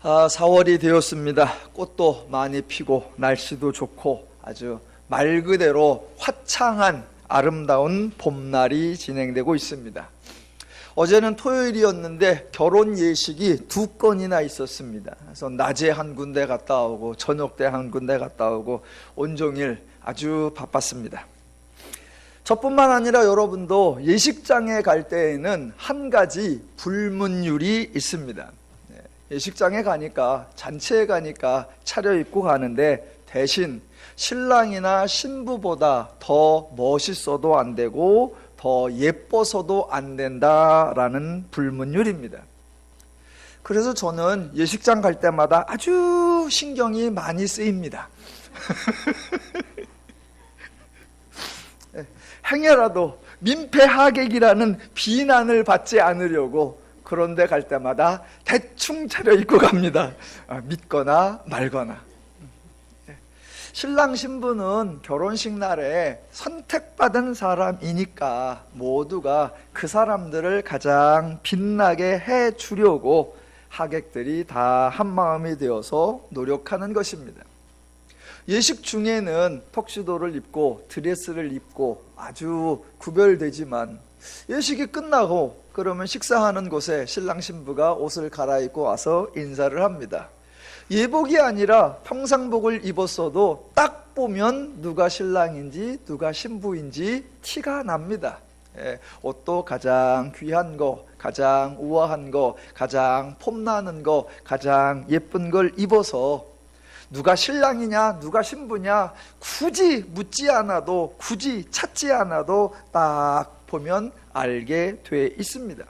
4월이 되었습니다. 꽃도 많이 피고 날씨도 좋고 아주 말 그대로 화창한 아름다운 봄날이 진행되고 있습니다. 어제는 토요일이었는데 결혼 예식이 2건이나 있었습니다. 그래서 낮에 한 군데 갔다 오고 저녁 때 한 군데 갔다 오고 온종일 아주 바빴습니다. 저뿐만 아니라 여러분도 예식장에 갈 때에는 한 가지 불문율이 있습니다. 예식장에 가니까, 잔치에 가니까 차려입고 가는데 대신 신랑이나 신부보다 더 멋있어도 안 되고 더 예뻐서도 안 된다라는 불문율입니다. 그래서 저는 예식장 갈 때마다 아주 신경이 많이 쓰입니다. 행여라도 민폐하객이라는 비난을 받지 않으려고 그런데 갈 때마다 대충 차려입고 갑니다. 믿거나 말거나. 신랑 신부는 결혼식 날에 선택받은 사람이니까 모두가 그 사람들을 가장 빛나게 해주려고 하객들이 다 한마음이 되어서 노력하는 것입니다. 예식 중에는 턱시도를 입고 드레스를 입고 아주 구별되지만 예식이 끝나고 그러면 식사하는 곳에 신랑 신부가 옷을 갈아입고 와서 인사를 합니다. 예복이 아니라 평상복을 입었어도 딱 보면 누가 신랑인지 누가 신부인지 티가 납니다. 옷도 가장 귀한 거, 가장 우아한 거, 가장 폼나는 거, 가장 예쁜 걸 입어서 누가 신랑이냐 누가 신부냐 굳이 묻지 않아도 굳이 찾지 않아도 딱 보면 알게 돼 있습니다.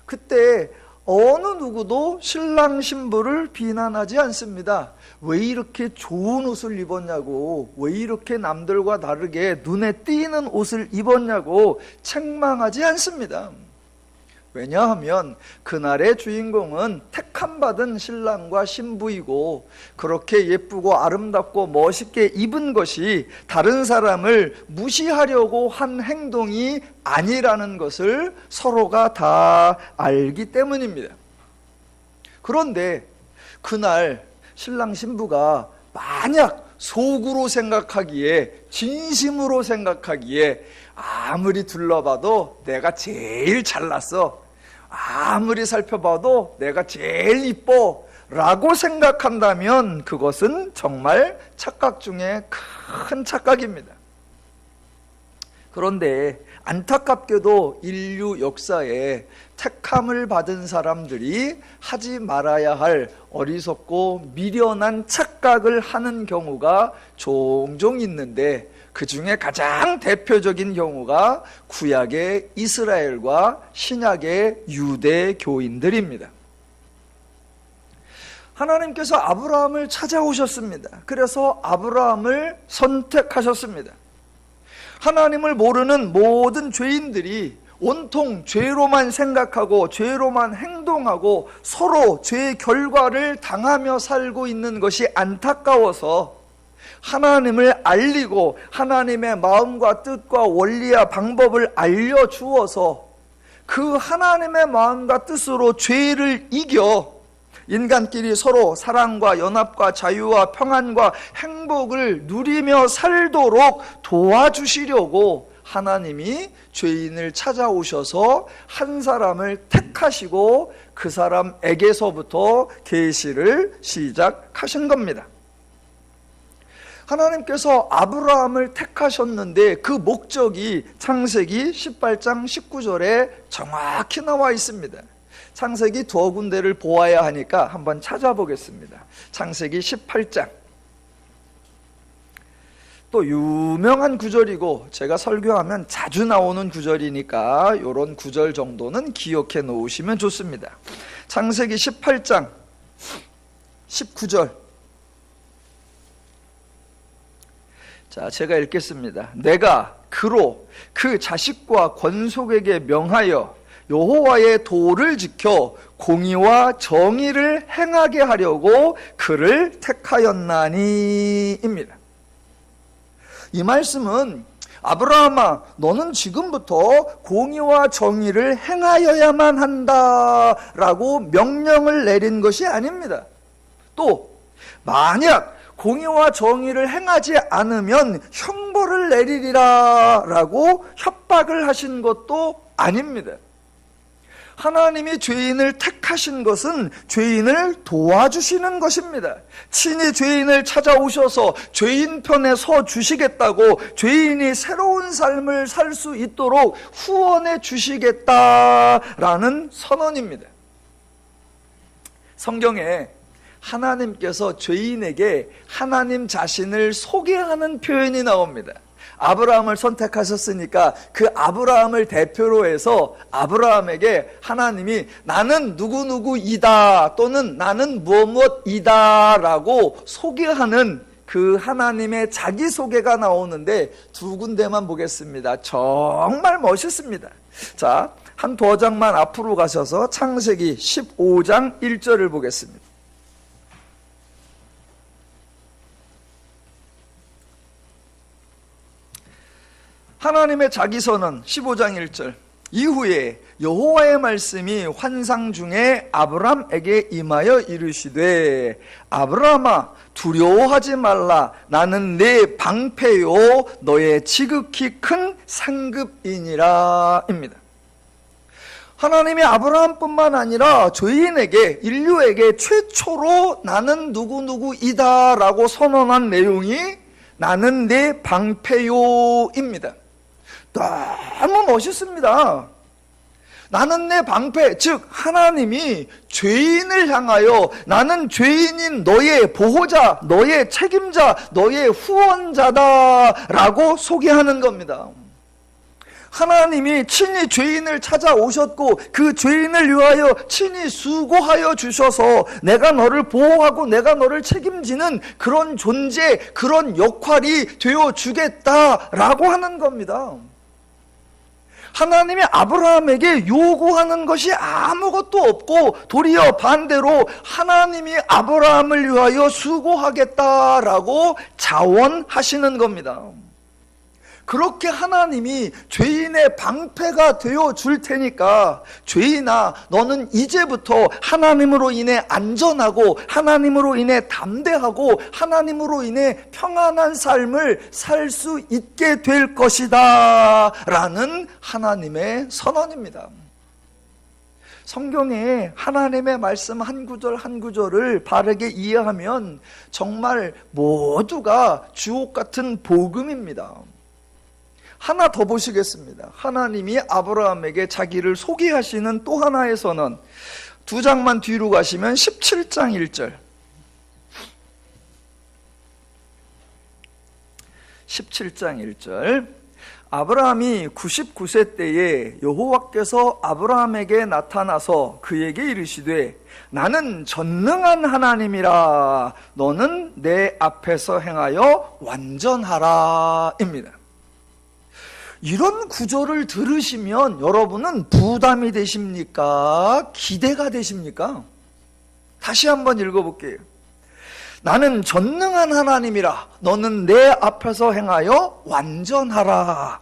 그때 어느 누구도 신랑 신부를 비난하지 않습니다. 왜 이렇게 좋은 옷을 입었냐고, 왜 이렇게 남들과 다르게 눈에 띄는 옷을 입었냐고 책망하지 않습니다. 왜냐하면 그날의 주인공은 택함받은 신랑과 신부이고 그렇게 예쁘고 아름답고 멋있게 입은 것이 다른 사람을 무시하려고 한 행동이 아니라는 것을 서로가 다 알기 때문입니다. 그런데 그날 신랑 신부가 만약 속으로 생각하기에, 진심으로 생각하기에 아무리 둘러봐도 내가 제일 잘났어, 아무리 살펴봐도 내가 제일 이뻐 라고 생각한다면 그것은 정말 착각 중에 큰 착각입니다. 그런데 안타깝게도 인류 역사에 택함을 받은 사람들이 하지 말아야 할 어리석고 미련한 착각을 하는 경우가 종종 있는데 그 중에 가장 대표적인 경우가 구약의 이스라엘과 신약의 유대 교인들입니다. 하나님께서 아브라함을 찾아오셨습니다. 그래서 아브라함을 선택하셨습니다. 하나님을 모르는 모든 죄인들이 온통 죄로만 생각하고 죄로만 행동하고 서로 죄의 결과를 당하며 살고 있는 것이 안타까워서 하나님을 알리고 하나님의 마음과 뜻과 원리와 방법을 알려주어서 그 하나님의 마음과 뜻으로 죄를 이겨 인간끼리 서로 사랑과 연합과 자유와 평안과 행복을 누리며 살도록 도와주시려고 하나님이 죄인을 찾아오셔서 한 사람을 택하시고 그 사람에게서부터 계시를 시작하신 겁니다. 하나님께서 아브라함을 택하셨는데 그 목적이 창세기 18장 19절에 정확히 나와 있습니다. 창세기 2군데를 보아야 하니까 한번 찾아보겠습니다. 창세기 18장. 또 유명한 구절이고 제가 설교하면 자주 나오는 구절이니까 이런 구절 정도는 기억해 놓으시면 좋습니다. 창세기 18장 19절. 자, 제가 읽겠습니다. 내가 그로 그 자식과 권속에게 명하여 여호와의 도를 지켜 공의와 정의를 행하게 하려고 그를 택하였나니입니다. 이 말씀은 아브라함아, 너는 지금부터 공의와 정의를 행하여야만 한다라고 명령을 내린 것이 아닙니다. 또 만약 공의와 정의를 행하지 않으면 형벌을 내리리라 라고 협박을 하신 것도 아닙니다. 하나님이 죄인을 택하신 것은 죄인을 도와주시는 것입니다. 친히 죄인을 찾아오셔서 죄인 편에 서 주시겠다고, 죄인이 새로운 삶을 살 수 있도록 후원해 주시겠다라는 선언입니다. 성경에 하나님께서 죄인에게 하나님 자신을 소개하는 표현이 나옵니다. 아브라함을 선택하셨으니까 그 아브라함을 대표로 해서 아브라함에게 하나님이 나는 누구누구이다 또는 나는 무엇이다 라고 소개하는 그 하나님의 자기소개가 나오는데 두 군데만 보겠습니다. 정말 멋있습니다. 자, 한 두 장만 앞으로 가셔서 창세기 15장 1절을 보겠습니다. 하나님의 자기선언 15장 1절. 이후에 여호와의 말씀이 환상 중에 아브람에게 임하여 이르시되 아브라함아 두려워하지 말라. 나는 네 방패요 너의 지극히 큰 상급이니라 입니다. 하나님이 아브라함뿐만 아니라 죄인에게, 인류에게 최초로 나는 누구누구이다 라고 선언한 내용이 나는 네 방패요입니다. 너무 멋있습니다. 나는 내 방패, 즉 하나님이 죄인을 향하여 나는 죄인인 너의 보호자, 너의 책임자, 너의 후원자다 라고 소개하는 겁니다. 하나님이 친히 죄인을 찾아오셨고 그 죄인을 위하여 친히 수고하여 주셔서 내가 너를 보호하고 내가 너를 책임지는 그런 존재, 그런 역할이 되어주겠다라고 하는 겁니다. 하나님이 아브라함에게 요구하는 것이 아무것도 없고 도리어 반대로 하나님이 아브라함을 위하여 수고하겠다라고 자원하시는 겁니다. 그렇게 하나님이 죄인의 방패가 되어 줄 테니까 죄인아 너는 이제부터 하나님으로 인해 안전하고 하나님으로 인해 담대하고 하나님으로 인해 평안한 삶을 살 수 있게 될 것이다 라는 하나님의 선언입니다. 성경에 하나님의 말씀 한 구절 한 구절을 바르게 이해하면 정말 모두가 주옥 같은 복음입니다. 하나 더 보시겠습니다. 하나님이 아브라함에게 자기를 소개하시는 또 하나의 선언. 두 장만 뒤로 가시면 17장 1절. 17장 1절. 아브라함이 99세 때에 여호와께서 아브라함에게 나타나서 그에게 이르시되 나는 전능한 하나님이라 너는 내 앞에서 행하여 완전하라 입니다. 이런 구절을 들으시면 여러분은 부담이 되십니까? 기대가 되십니까? 다시 한번 읽어볼게요. 나는 전능한 하나님이라 너는 내 앞에서 행하여 완전하라.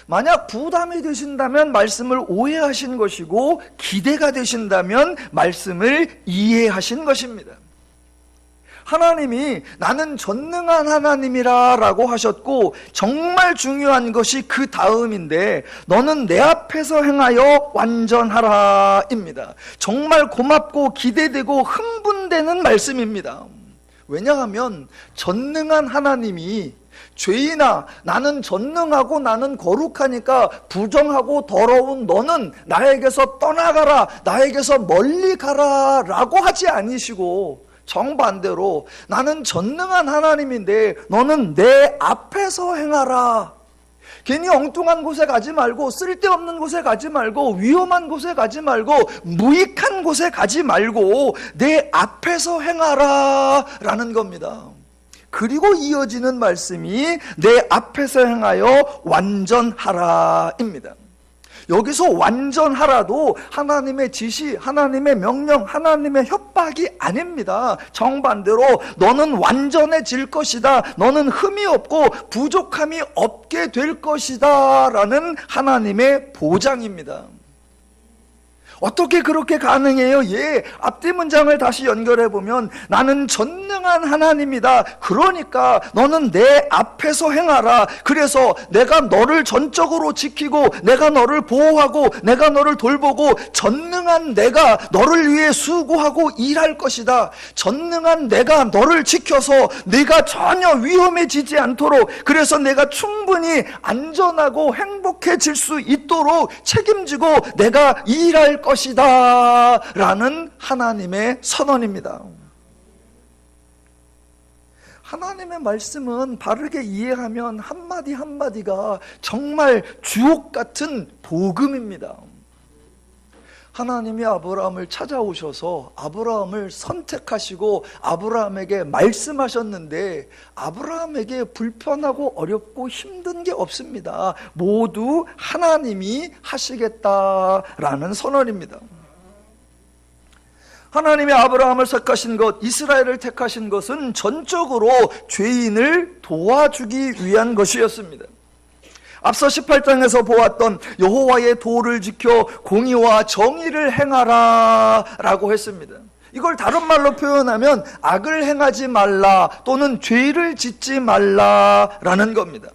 만약 부담이 되신다면 말씀을 오해하신 것이고 기대가 되신다면 말씀을 이해하신 것입니다. 하나님이 나는 전능한 하나님이라 라고 하셨고 정말 중요한 것이 그 다음인데 너는 내 앞에서 행하여 완전하라 입니다. 정말 고맙고 기대되고 흥분되는 말씀입니다. 왜냐하면 전능한 하나님이 죄인아 나는 전능하고 나는 거룩하니까 부정하고 더러운 너는 나에게서 떠나가라, 나에게서 멀리 가라 라고 하지 않으시고 정반대로 나는 전능한 하나님인데 너는 내 앞에서 행하라. 괜히 엉뚱한 곳에 가지 말고 쓸데없는 곳에 가지 말고 위험한 곳에 가지 말고 무익한 곳에 가지 말고 내 앞에서 행하라 라는 겁니다. 그리고 이어지는 말씀이 내 앞에서 행하여 완전하라 입니다. 여기서 완전하라도 하나님의 지시, 하나님의 명령, 하나님의 협박이 아닙니다. 정반대로 너는 완전해질 것이다, 너는 흠이 없고 부족함이 없게 될 것이다 라는 하나님의 보장입니다. 어떻게 그렇게 가능해요? 앞뒤 문장을 다시 연결해 보면 나는 전능한 하나님이다. 그러니까 너는 내 앞에서 행하라. 그래서 내가 너를 전적으로 지키고 내가 너를 보호하고 내가 너를 돌보고 전능한 내가 너를 위해 수고하고 일할 것이다. 전능한 내가 너를 지켜서 네가 전혀 위험해지지 않도록, 그래서 내가 충분히 안전하고 행복해질 수 있도록 책임지고 내가 일할 것이다 라는 하나님의 선언입니다. 하나님의 말씀은 바르게 이해하면 한마디 한마디가 정말 주옥 같은 복음입니다. 하나님이 아브라함을 찾아오셔서 아브라함을 선택하시고 아브라함에게 말씀하셨는데 아브라함에게 불편하고 어렵고 힘든 게 없습니다. 모두 하나님이 하시겠다라는 선언입니다. 하나님이 아브라함을 택하신 것, 이스라엘을 택하신 것은 전적으로 죄인을 도와주기 위한 것이었습니다. 앞서 18장에서 보았던 여호와의 도를 지켜 공의와 정의를 행하라 라고 했습니다. 이걸 다른 말로 표현하면 악을 행하지 말라 또는 죄를 짓지 말라라는 겁니다.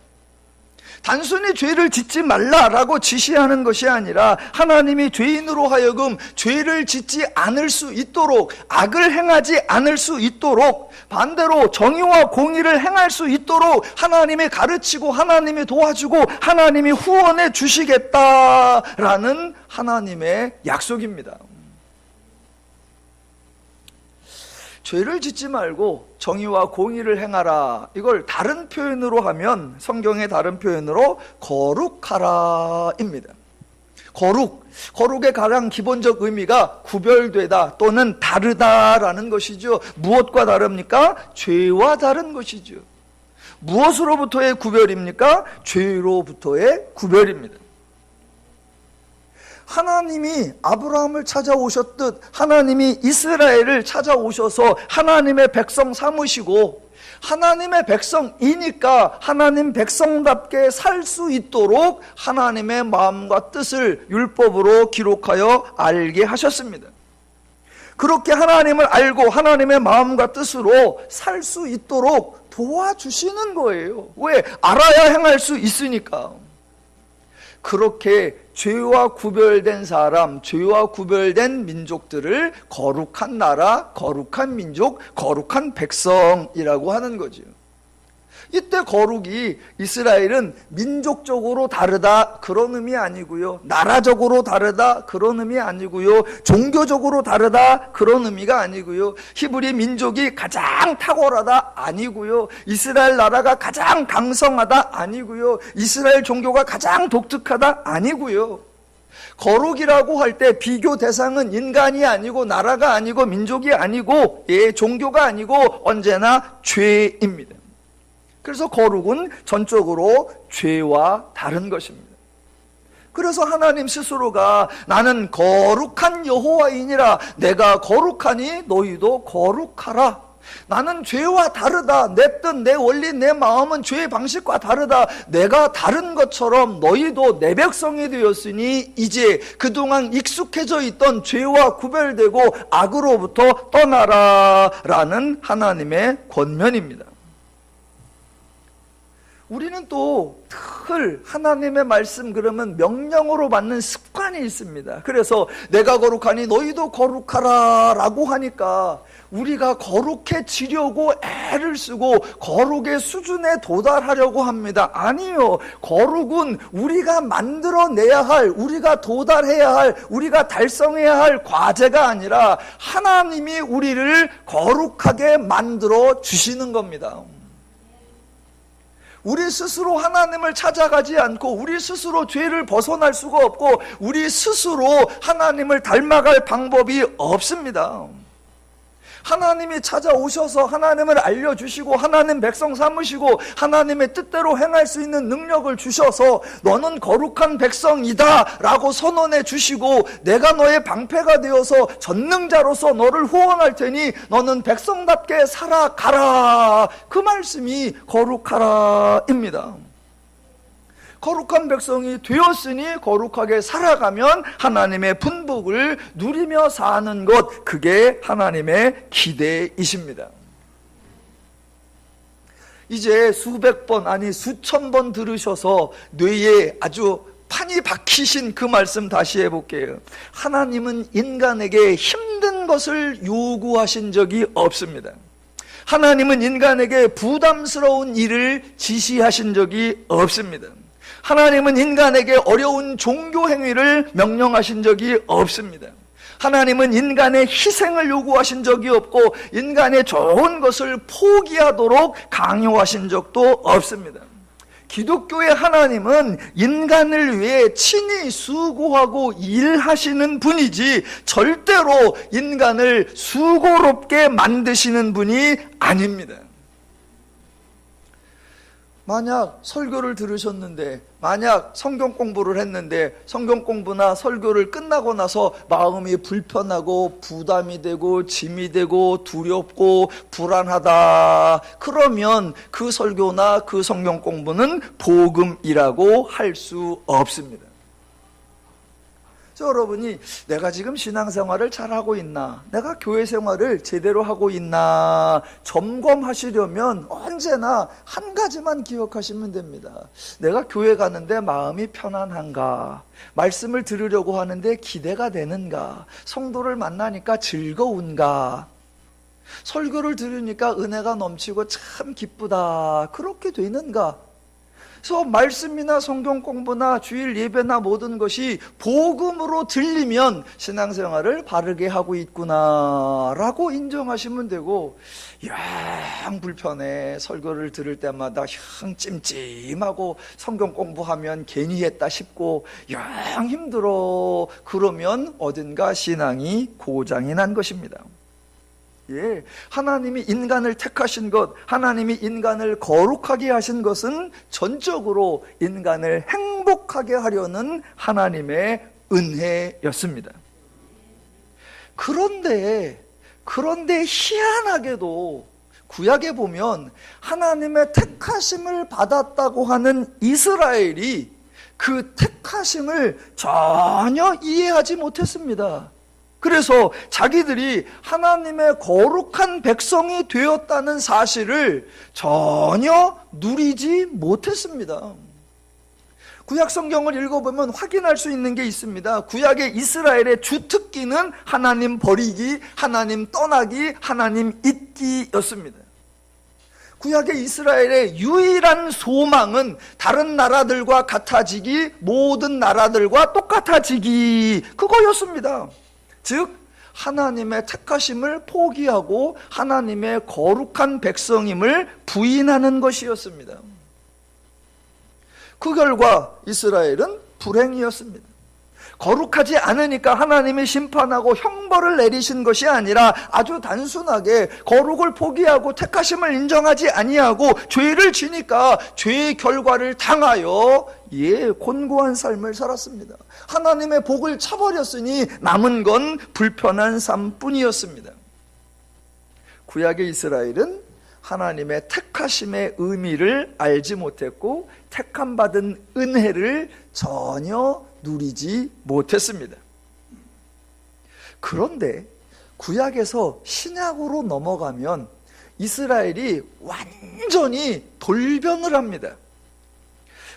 단순히 죄를 짓지 말라라고 지시하는 것이 아니라 하나님이 죄인으로 하여금 죄를 짓지 않을 수 있도록, 악을 행하지 않을 수 있도록, 반대로 정의와 공의를 행할 수 있도록 하나님이 가르치고 하나님이 도와주고 하나님이 후원해 주시겠다라는 하나님의 약속입니다. 죄를 짓지 말고 정의와 공의를 행하라, 이걸 다른 표현으로 하면, 성경의 다른 표현으로 거룩하라입니다. 거룩의 가장 기본적 의미가 구별되다 또는 다르다라는 것이죠. 무엇과 다릅니까? 죄와 다른 것이죠. 무엇으로부터의 구별입니까? 죄로부터의 구별입니다. 하나님이 아브라함을 찾아오셨듯 하나님이 이스라엘을 찾아오셔서 하나님의 백성 삼으시고 하나님의 백성이니까 하나님 백성답게 살 수 있도록 하나님의 마음과 뜻을 율법으로 기록하여 알게 하셨습니다. 그렇게 하나님을 알고 하나님의 마음과 뜻으로 살 수 있도록 도와주시는 거예요. 왜? 알아야 행할 수 있으니까. 그렇게 죄와 구별된 사람, 죄와 구별된 민족들을 거룩한 나라, 거룩한 민족, 거룩한 백성이라고 하는 거죠. 이때 거룩이, 이스라엘은 민족적으로 다르다 그런 의미 아니고요, 나라적으로 다르다 그런 의미 아니고요, 종교적으로 다르다 그런 의미가 아니고요, 히브리 민족이 가장 탁월하다 아니고요, 이스라엘 나라가 가장 강성하다 아니고요, 이스라엘 종교가 가장 독특하다 아니고요. 거룩이라고 할 때 비교 대상은 인간이 아니고 나라가 아니고 민족이 아니고 종교가 아니고 언제나 죄입니다. 그래서 거룩은 전적으로 죄와 다른 것입니다. 그래서 하나님 스스로가 나는 거룩한 여호와이니라, 내가 거룩하니 너희도 거룩하라. 나는 죄와 다르다. 내 뜻, 내 원리, 내 마음은 죄의 방식과 다르다. 내가 다른 것처럼 너희도 내 백성이 되었으니 이제 그동안 익숙해져 있던 죄와 구별되고 악으로부터 떠나라 라는 하나님의 권면입니다. 우리는 또 늘 하나님의 말씀 그러면 명령으로 받는 습관이 있습니다. 그래서 내가 거룩하니 너희도 거룩하라 라고 하니까 우리가 거룩해지려고 애를 쓰고 거룩의 수준에 도달하려고 합니다. 아니요, 거룩은 우리가 만들어내야 할, 우리가 도달해야 할, 우리가 달성해야 할 과제가 아니라 하나님이 우리를 거룩하게 만들어 주시는 겁니다. 우리 스스로 하나님을 찾아가지 않고 우리 스스로 죄를 벗어날 수가 없고 우리 스스로 하나님을 닮아갈 방법이 없습니다. 하나님이 찾아오셔서 하나님을 알려주시고 하나님 백성 삼으시고 하나님의 뜻대로 행할 수 있는 능력을 주셔서 너는 거룩한 백성이다 라고 선언해 주시고 내가 너의 방패가 되어서 전능자로서 너를 후원할 테니 너는 백성답게 살아가라. 그 말씀이 거룩하라입니다. 거룩한 백성이 되었으니 거룩하게 살아가면 하나님의 분복을 누리며 사는 것, 그게 하나님의 기대이십니다. 이제 수백 번 아니 수천 번 들으셔서 뇌에 아주 판이 박히신 그 말씀 다시 해볼게요. 하나님은 인간에게 힘든 것을 요구하신 적이 없습니다. 하나님은 인간에게 부담스러운 일을 지시하신 적이 없습니다. 하나님은 인간에게 어려운 종교 행위를 명령하신 적이 없습니다. 하나님은 인간의 희생을 요구하신 적이 없고 인간의 좋은 것을 포기하도록 강요하신 적도 없습니다. 기독교의 하나님은 인간을 위해 친히 수고하고 일하시는 분이지 절대로 인간을 수고롭게 만드시는 분이 아닙니다. 만약 설교를 들으셨는데, 만약 성경 공부를 했는데 성경 공부나 설교를 끝나고 나서 마음이 불편하고 부담이 되고 짐이 되고 두렵고 불안하다, 그러면 그 설교나 그 성경 공부는 복음이라고 할 수 없습니다. 여러분이 내가 지금 신앙생활을 잘하고 있나, 내가 교회 생활을 제대로 하고 있나 점검하시려면 언제나 한 가지만 기억하시면 됩니다. 내가 교회 가는데 마음이 편안한가, 말씀을 들으려고 하는데 기대가 되는가, 성도를 만나니까 즐거운가, 설교를 들으니까 은혜가 넘치고 참 기쁘다, 그렇게 되는가. 그래서 말씀이나 성경 공부나 주일 예배나 모든 것이 복음으로 들리면 신앙생활을 바르게 하고 있구나 라고 인정하시면 되고, 영 불편해, 설교를 들을 때마다 영 찜찜하고 성경 공부하면 괜히 했다 싶고 영 힘들어, 그러면 어딘가 신앙이 고장이 난 것입니다. 예, 하나님이 인간을 택하신 것, 하나님이 인간을 거룩하게 하신 것은 전적으로 인간을 행복하게 하려는 하나님의 은혜였습니다. 그런데 희한하게도 구약에 보면 하나님의 택하심을 받았다고 하는 이스라엘이 그 택하심을 전혀 이해하지 못했습니다. 그래서 자기들이 하나님의 거룩한 백성이 되었다는 사실을 전혀 누리지 못했습니다. 구약 성경을 읽어보면 확인할 수 있는 게 있습니다. 구약의 이스라엘의 주특기는 하나님 버리기, 하나님 떠나기, 하나님 잊기였습니다. 구약의 이스라엘의 유일한 소망은 다른 나라들과 같아지기, 모든 나라들과 똑같아지기, 그거였습니다. 즉 하나님의 택하심을 포기하고 하나님의 거룩한 백성임을 부인하는 것이었습니다. 그 결과 이스라엘은 불행이었습니다. 거룩하지 않으니까 하나님이 심판하고 형벌을 내리신 것이 아니라 아주 단순하게 거룩을 포기하고 택하심을 인정하지 아니하고 죄를 지니까 죄의 결과를 당하여 곤고한 삶을 살았습니다. 하나님의 복을 차버렸으니 남은 건 불편한 삶뿐이었습니다. 구약의 이스라엘은 하나님의 택하심의 의미를 알지 못했고 택함받은 은혜를 전혀 누리지 못했습니다. 그런데 구약에서 신약으로 넘어가면 이스라엘이 완전히 돌변을 합니다.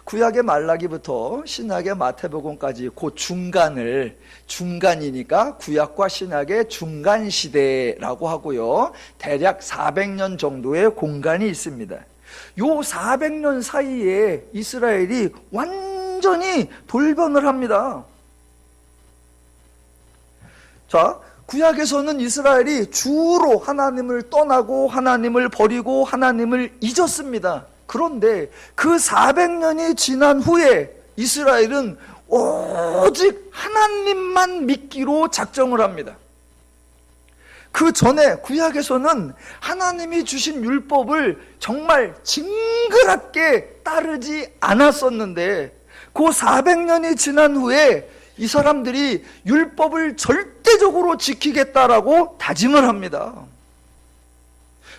구약의 말라기부터 신약의 마태복음까지 그 중간이니까 구약과 신약의 중간시대라고 하고요, 대략 400년 정도의 공간이 있습니다. 요 400년 사이에 이스라엘이 완전히 돌변을 합니다. 자, 구약에서는 이스라엘이 주로 하나님을 떠나고 하나님을 버리고 하나님을 잊었습니다. 그런데 그 400년이 지난 후에 이스라엘은 오직 하나님만 믿기로 작정을 합니다. 그 전에 구약에서는 하나님이 주신 율법을 정말 징그럽게 따르지 않았었는데 그 400년이 지난 후에 이 사람들이 율법을 절대적으로 지키겠다라고 다짐을 합니다.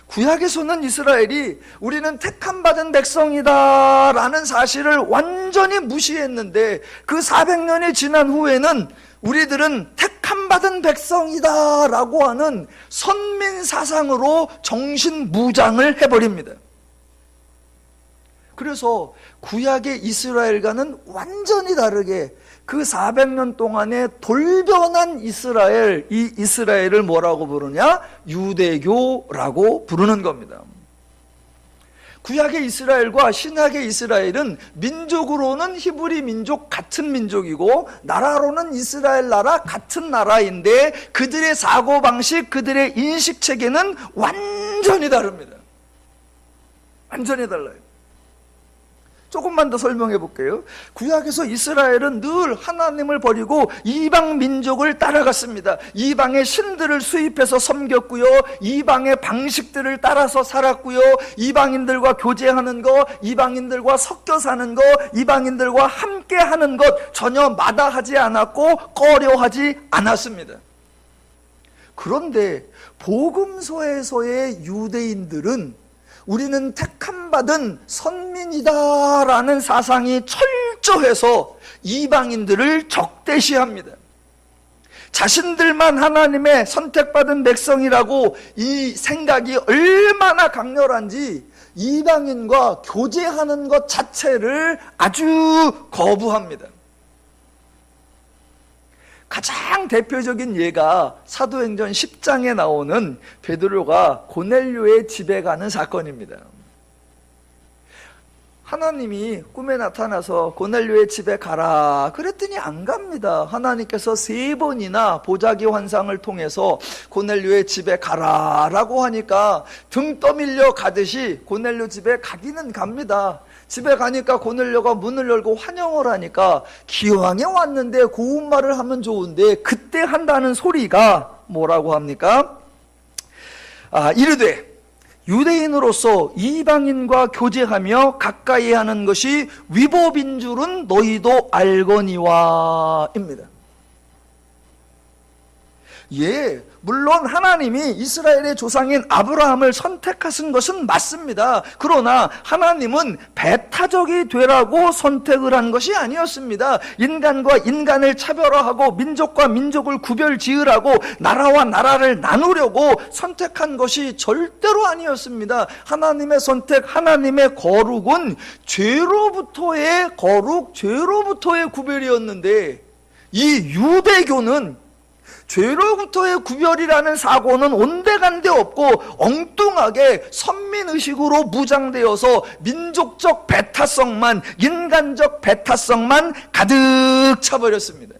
구약에서는 이스라엘이 우리는 택함받은 백성이다 라는 사실을 완전히 무시했는데 그 400년이 지난 후에는 우리들은 택함받은 백성이다 라고 하는 선민 사상으로 정신무장을 해버립니다. 그래서 구약의 이스라엘과는 완전히 다르게 그 400년 동안에 돌변한 이스라엘, 이 이스라엘을 뭐라고 부르냐? 유대교라고 부르는 겁니다. 구약의 이스라엘과 신약의 이스라엘은 민족으로는 히브리 민족 같은 민족이고 나라로는 이스라엘 나라 같은 나라인데 그들의 사고방식, 그들의 인식체계는 완전히 다릅니다. 완전히 달라요. 조금만 더 설명해 볼게요. 구약에서 이스라엘은 늘 하나님을 버리고 이방 민족을 따라갔습니다. 이방의 신들을 수입해서 섬겼고요, 이방의 방식들을 따라서 살았고요, 이방인들과 교제하는 것, 이방인들과 섞여 사는 것, 이방인들과 함께 하는 것 전혀 마다하지 않았고 꺼려하지 않았습니다. 그런데 복음서에서의 유대인들은 우리는 택함받은 선민이다라는 사상이 철저해서 이방인들을 적대시합니다. 자신들만 하나님의 선택받은 백성이라고 이 생각이 얼마나 강렬한지 이방인과 교제하는 것 자체를 아주 거부합니다. 가장 대표적인 예가 사도행전 10장에 나오는 베드로가 고넬료의 집에 가는 사건입니다. 하나님이 꿈에 나타나서 고넬료의 집에 가라 그랬더니 안 갑니다. 하나님께서 3번이나 보자기 환상을 통해서 고넬료의 집에 가라라고 하니까 등 떠밀려 가듯이 고넬료 집에 가기는 갑니다. 집에 가니까 고넬료가 문을 열고 환영을 하니까 기왕에 왔는데 고운 말을 하면 좋은데 그때 한다는 소리가 뭐라고 합니까? 이르되 유대인으로서 이방인과 교제하며 가까이 하는 것이 위법인 줄은 너희도 알거니와 입니다. 예, 물론 하나님이 이스라엘의 조상인 아브라함을 선택하신 것은 맞습니다. 그러나 하나님은 배타적이 되라고 선택을 한 것이 아니었습니다. 인간과 인간을 차별화하고 민족과 민족을 구별지으라고 나라와 나라를 나누려고 선택한 것이 절대로 아니었습니다. 하나님의 선택, 하나님의 거룩은 죄로부터의 거룩, 죄로부터의 구별이었는데 이 유대교는 죄로부터의 구별이라는 사고는 온데간데 없고 엉뚱하게 선민의식으로 무장되어서 민족적 배타성만, 인간적 배타성만 가득 차버렸습니다.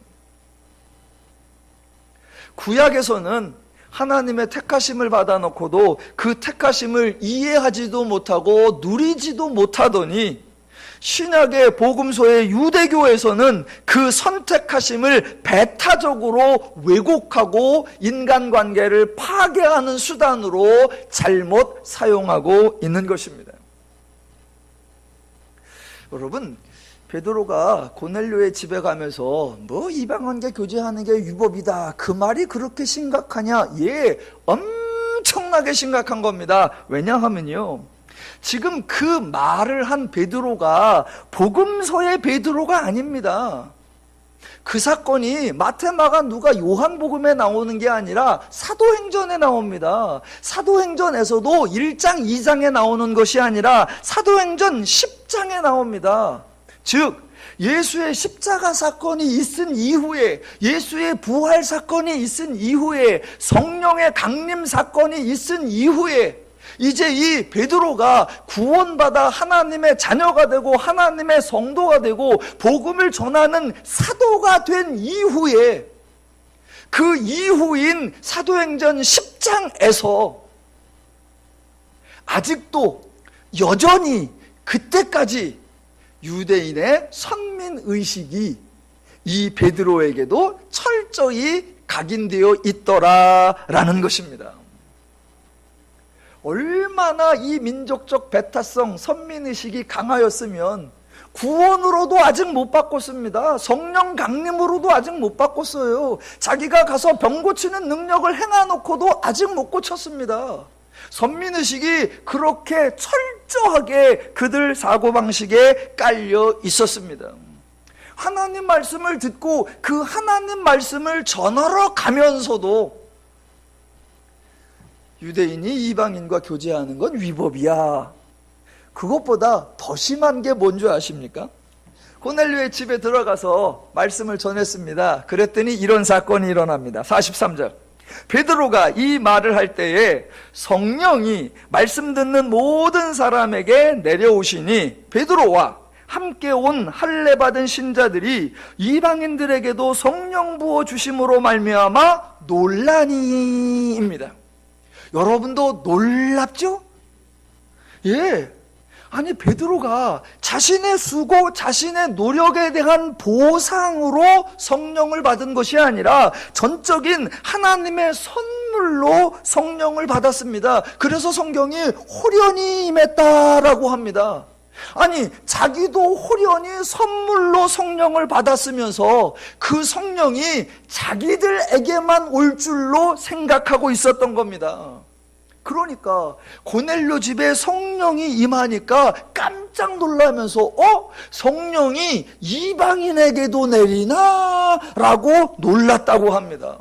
구약에서는 하나님의 택하심을 받아놓고도 그 택하심을 이해하지도 못하고 누리지도 못하더니 신약의 복음서의 유대교에서는 그 선택하심을 배타적으로 왜곡하고 인간관계를 파괴하는 수단으로 잘못 사용하고 있는 것입니다. 여러분, 베드로가 고넬료의 집에 가면서 뭐 이방인과 교제하는 게 위법이다 그 말이 그렇게 심각하냐? 예, 엄청나게 심각한 겁니다. 왜냐하면요, 지금 그 말을 한 베드로가 복음서의 베드로가 아닙니다. 그 사건이 마태, 마가, 누가, 요한복음에 나오는 게 아니라 사도행전에 나옵니다. 사도행전에서도 1장, 2장에 나오는 것이 아니라 사도행전 10장에 나옵니다. 즉 예수의 십자가 사건이 있은 이후에, 예수의 부활 사건이 있은 이후에, 성령의 강림 사건이 있은 이후에 이제 이 베드로가 구원받아 하나님의 자녀가 되고 하나님의 성도가 되고 복음을 전하는 사도가 된 이후에, 그 이후인 사도행전 10장에서 아직도 여전히 그때까지 유대인의 선민의식이 이 베드로에게도 철저히 각인되어 있더라라는 것입니다. 얼마나 이 민족적 배타성, 선민의식이 강하였으면 구원으로도 아직 못 바꿨습니다. 성령 강림으로도 아직 못 바꿨어요. 자기가 가서 병 고치는 능력을 행해놓고도 아직 못 고쳤습니다. 선민의식이 그렇게 철저하게 그들 사고방식에 깔려 있었습니다. 하나님 말씀을 듣고 그 하나님 말씀을 전하러 가면서도 유대인이 이방인과 교제하는 건 위법이야. 그것보다 더 심한 게 뭔 줄 아십니까? 고넬료의 집에 들어가서 말씀을 전했습니다. 그랬더니 이런 사건이 일어납니다. 43절. 베드로가 이 말을 할 때에 성령이 말씀 듣는 모든 사람에게 내려오시니 베드로와 함께 온 할례 받은 신자들이 이방인들에게도 성령 부어 주심으로 말미암아 놀라니입니다. 여러분도 놀랍죠? 예. 아니, 베드로가 자신의 수고, 자신의 노력에 대한 보상으로 성령을 받은 것이 아니라 전적인 하나님의 선물로 성령을 받았습니다. 그래서 성경이 호련히 임했다라고 합니다. 아니, 자기도 호련히 선물로 성령을 받았으면서 그 성령이 자기들에게만 올 줄로 생각하고 있었던 겁니다. 그러니까 고넬료 집에 성령이 임하니까 깜짝 놀라면서 성령이 이방인에게도 내리나? 라고 놀랐다고 합니다.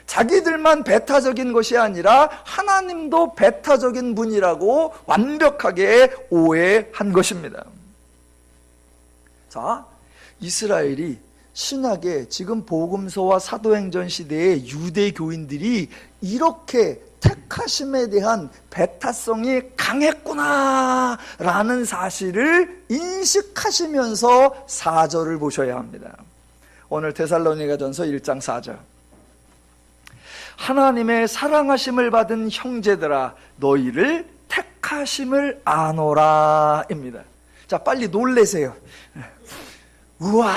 자기들만 배타적인 것이 아니라 하나님도 배타적인 분이라고 완벽하게 오해한 것입니다. 자, 이스라엘이 신약에 지금 복음서와 사도행전 시대의 유대교인들이 이렇게 택하심에 대한 배타성이 강했구나 라는 사실을 인식하시면서 4절을 보셔야 합니다. 오늘 데살로니가전서 1장 4절. 하나님의 사랑하심을 받은 형제들아 너희를 택하심을 아노라 입니다. 자, 빨리 놀래세요. 우와,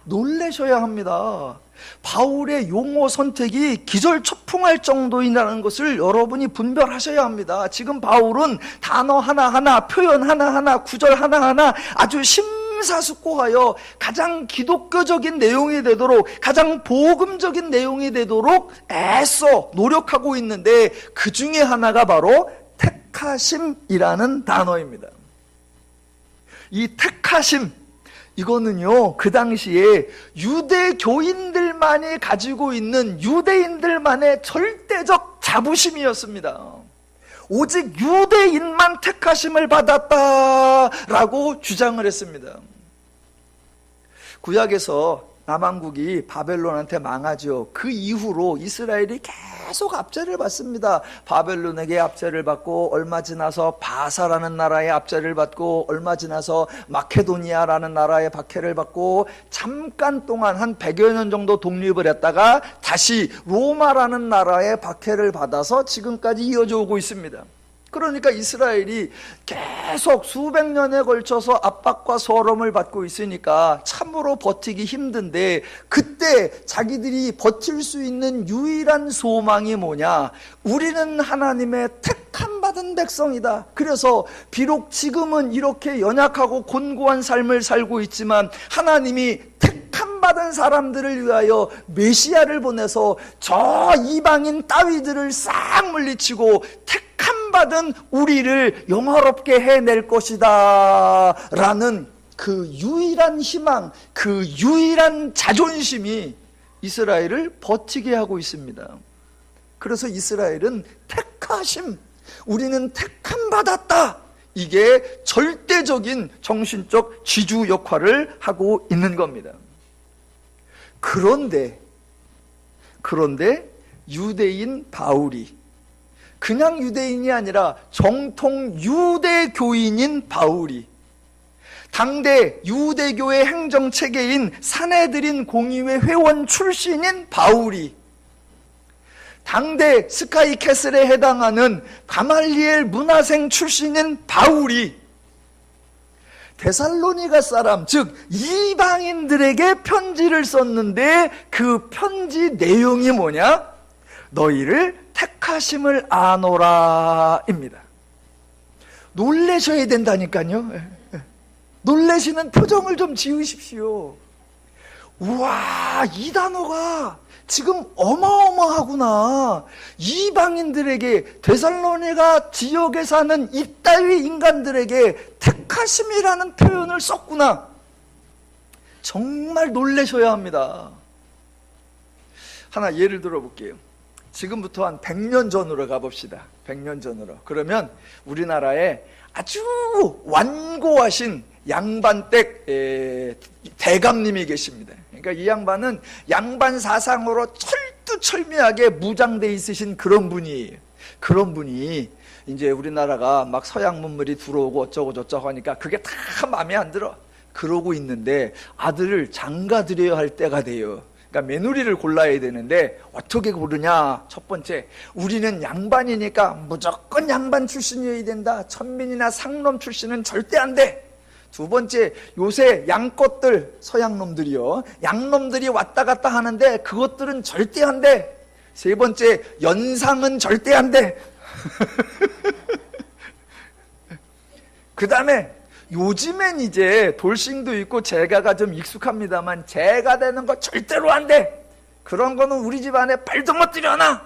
놀라셔야 합니다. 바울의 용어 선택이 기절초풍할 정도이라는 것을 여러분이 분별하셔야 합니다. 지금 바울은 단어 하나하나, 표현 하나하나, 구절 하나하나 아주 심사숙고하여 가장 기독교적인 내용이 되도록, 가장 복음적인 내용이 되도록 애써 노력하고 있는데 그 중에 하나가 바로 택하심이라는 단어입니다. 이 택하심, 이거는요, 그 당시에 유대교인들만이 가지고 있는 유대인들만의 절대적 자부심이었습니다. 오직 유대인만 택하심을 받았다라고 주장을 했습니다. 구약에서 남왕국이 바벨론한테 망하죠. 그 이후로 이스라엘이 계속 압제를 받습니다. 바벨론에게 압제를 받고 얼마 지나서 바사라는 나라의 압제를 받고 얼마 지나서 마케도니아라는 나라의 박해를 받고 잠깐 동안 한 100여 년 정도 독립을 했다가 다시 로마라는 나라의 박해를 받아서 지금까지 이어져 오고 있습니다. 그러니까 이스라엘이 계속 수백 년에 걸쳐서 압박과 서름을 받고 있으니까 참으로 버티기 힘든데 그때 자기들이 버틸 수 있는 유일한 소망이 뭐냐? 우리는 하나님의 택함 받은 백성이다. 그래서 비록 지금은 이렇게 연약하고 곤고한 삶을 살고 있지만 하나님이 택함 받은 사람들을 위하여 메시아를 보내서 저 이방인 따위들을 싹 물리치고 택함 받은 우리를 영화롭게 해낼 것이다 라는 그 유일한 희망, 그 유일한 자존심이 이스라엘을 버티게 하고 있습니다. 그래서 이스라엘은 택하심, 우리는 택함 받았다, 이게 절대적인 정신적 지주 역할을 하고 있는 겁니다. 그런데 유대인 바울이 그냥 유대인이 아니라 정통 유대교인인 바울이 당대 유대교의 행정체계인 사내들인 공의회 회원 출신인 바울이 당대 스카이캐슬에 해당하는 가말리엘 문화생 출신인 바울이 데살로니가 사람, 즉 이방인들에게 편지를 썼는데 그 편지 내용이 뭐냐? 너희를 택하심을 아노라입니다. 놀라셔야 된다니까요. 놀라시는 표정을 좀 지으십시오. 우와, 이 단어가 지금 어마어마하구나. 이방인들에게, 데살로니가 지역에 사는 이따위 인간들에게 택하심이라는 표현을 썼구나. 정말 놀라셔야 합니다. 하나 예를 들어 볼게요. 지금부터 한 100년 전으로 가봅시다. 100년 전으로. 그러면 우리나라에 아주 완고하신 양반댁 대감님이 계십니다. 그러니까 이 양반은 양반 사상으로 철두철미하게 무장돼 있으신 그런 분이에요. 그런 분이 이제 우리나라가 막 서양 문물이 들어오고 어쩌고 저쩌고 하니까 그게 다 마음에 안 들어. 그러고 있는데 아들을 장가드려야 할 때가 돼요. 그러니까 며느리를 골라야 되는데 어떻게 고르냐? 첫 번째, 우리는 양반이니까 무조건 양반 출신이어야 된다. 천민이나 상놈 출신은 절대 안 돼. 두 번째, 요새 양껏들, 서양놈들이요, 양놈들이 왔다 갔다 하는데 그것들은 절대 안 돼. 세 번째, 연상은 절대 안 돼. 그 다음에 요즘엔 이제 돌싱도 있고 제가가 좀 익숙합니다만 제가 되는 거 절대로 안 돼. 그런 거는 우리 집안에 발도 못 들여놔.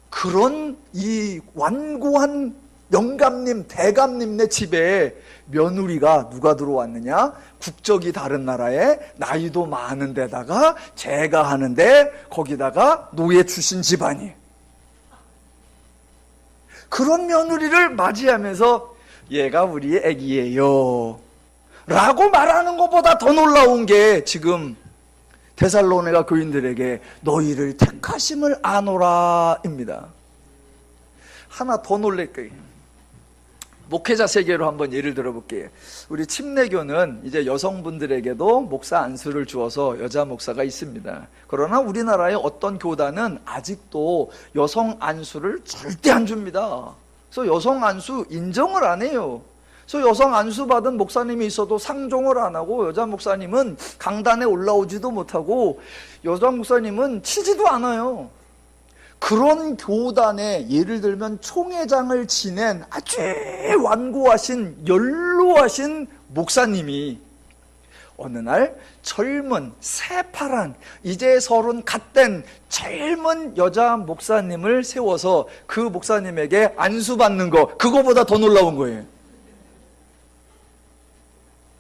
그런 이 완고한 영감님, 대감님네 집에 며느리가 누가 들어왔느냐? 국적이 다른 나라에 나이도 많은 데다가 제가 하는데 거기다가 노예 출신 집안이. 그런 며느리를 맞이하면서 얘가 우리의 애기예요 라고 말하는 것보다 더 놀라운 게 지금 데살로니가 교인들에게 너희를 택하심을 아노라입니다. 하나 더 놀랄 거예요. 목회자 세계로 한번 예를 들어볼게요. 우리 침례교는 이제 여성분들에게도 목사 안수를 주어서 여자 목사가 있습니다. 그러나 우리나라의 어떤 교단은 아직도 여성 안수를 절대 안 줍니다. 그래서 여성 안수 인정을 안 해요. 그래서 여성 안수 받은 목사님이 있어도 상종을 안 하고, 여자 목사님은 강단에 올라오지도 못하고, 여자 목사님은 치지도 않아요. 그런 교단에 예를 들면 총회장을 지낸 아주 완고하신 연로하신 목사님이 어느 날 젊은 새파란 이제 30 갓 된 젊은 여자 목사님을 세워서 그 목사님에게 안수받는 거, 그거보다 더 놀라운 거예요.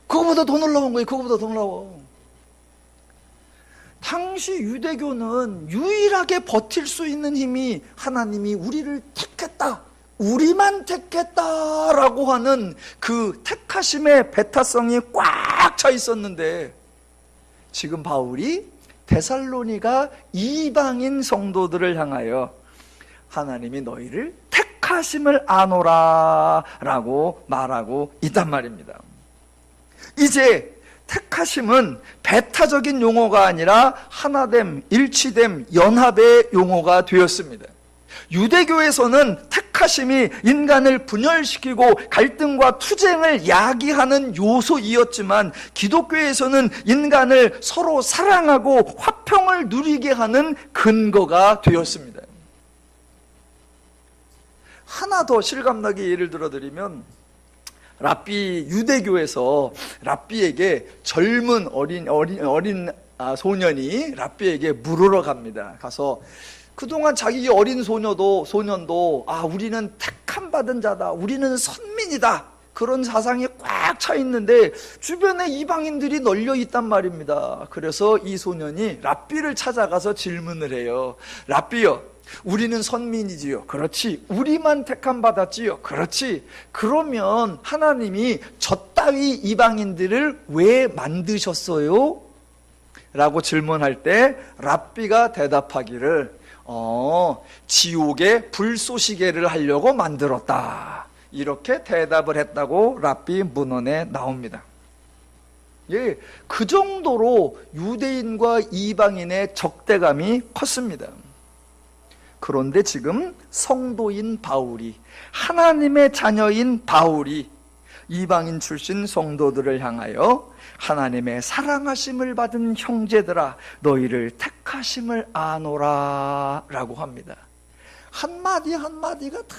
그거보다 더 놀라운 거예요. 그거보다 더 놀라워. 당시 유대교는 유일하게 버틸 수 있는 힘이 하나님이 우리를 택했다, 우리만 택했다라고 하는 그 택하심의 배타성이 꽉 차 있었는데, 지금 바울이 데살로니가 이방인 성도들을 향하여 하나님이 너희를 택하심을 아노라 라고 말하고 있단 말입니다. 이제 택하심은 배타적인 용어가 아니라 하나됨, 일치됨, 연합의 용어가 되었습니다. 유대교에서는 택하심이 인간을 분열시키고 갈등과 투쟁을 야기하는 요소이었지만, 기독교에서는 인간을 서로 사랑하고 화평을 누리게 하는 근거가 되었습니다. 하나 더 실감나게 예를 들어드리면, 랍비, 유대교에서 랍비에게 젊은 어린 소년이 랍비에게 물으러 갑니다. 가서 그동안 자기 어린 소년도 우리는 택함 받은 자다, 우리는 선민이다, 그런 사상이 꽉 차 있는데 주변에 이방인들이 널려 있단 말입니다. 그래서 이 소년이 랍비를 찾아가서 질문을 해요. 랍비요, 우리는 선민이지요. 그렇지. 우리만 택함 받았지요. 그렇지. 그러면 하나님이 저 따위 이방인들을 왜 만드셨어요? 라고 질문할 때 랍비가 대답하기를 지옥에 불쏘시개를 하려고 만들었다, 이렇게 대답을 했다고 랍비 문헌에 나옵니다. 예, 그 정도로 유대인과 이방인의 적대감이 컸습니다. 그런데 지금 성도인 바울이, 하나님의 자녀인 바울이 이방인 출신 성도들을 향하여 하나님의 사랑하심을 받은 형제들아 너희를 택하심을 아노라 라고 합니다. 한마디 한마디가 다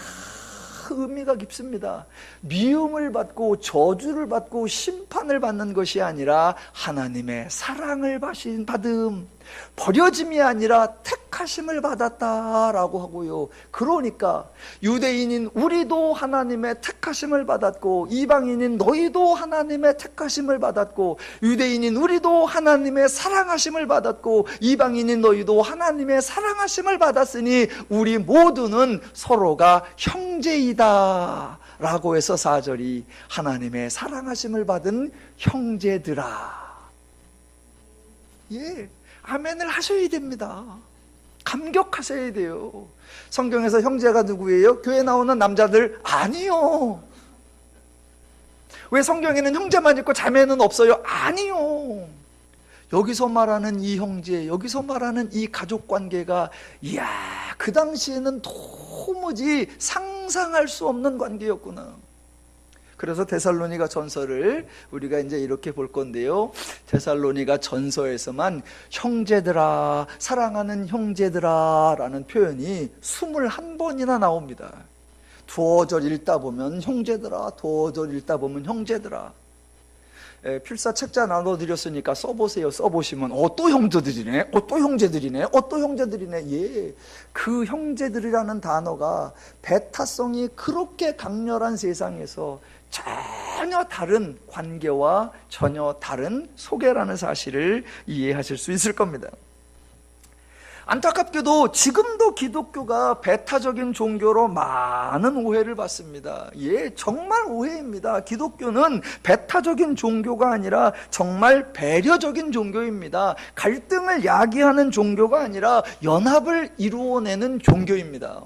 의미가 깊습니다. 미움을 받고 저주를 받고 심판을 받는 것이 아니라 하나님의 사랑을 받음, 버려짐이 아니라 택하심을 받았다라고 하고요. 그러니까 유대인인 우리도 하나님의 택하심을 받았고, 이방인인 너희도 하나님의 택하심을 받았고, 유대인인 우리도 하나님의 사랑하심을 받았고, 이방인인 너희도 하나님의 사랑하심을 받았으니 우리 모두는 서로가 형제이다 라고 해서 4절이 하나님의 사랑하심을 받은 형제들아. 예, 아멘을 하셔야 됩니다. 감격하셔야 돼요. 성경에서 형제가 누구예요? 교회 나오는 남자들? 아니요. 왜 성경에는 형제만 있고 자매는 없어요? 아니요. 여기서 말하는 이 형제, 여기서 말하는 이 가족관계가 이야, 그 당시에는 도무지 상상할 수 없는 관계였구나. 그래서 데살로니가 전서를 우리가 이제 이렇게 볼 건데요. 데살로니가 전서에서만 형제들아, 사랑하는 형제들아 라는 표현이 21번이나 나옵니다. 두어 절 읽다 보면 형제들아, 두어 절 읽다 보면 형제들아. 필사 책자 나눠드렸으니까 써보세요. 써보시면 또 형제들이네, 또 형제들이네, 또 형제들이네. 예, 그 형제들이라는 단어가 배타성이 그렇게 강렬한 세상에서 전혀 다른 관계와 전혀 다른 소개라는 사실을 이해하실 수 있을 겁니다. 안타깝게도 지금도 기독교가 배타적인 종교로 많은 오해를 받습니다. 예, 정말 오해입니다. 기독교는 배타적인 종교가 아니라 정말 배려적인 종교입니다. 갈등을 야기하는 종교가 아니라 연합을 이루어내는 종교입니다.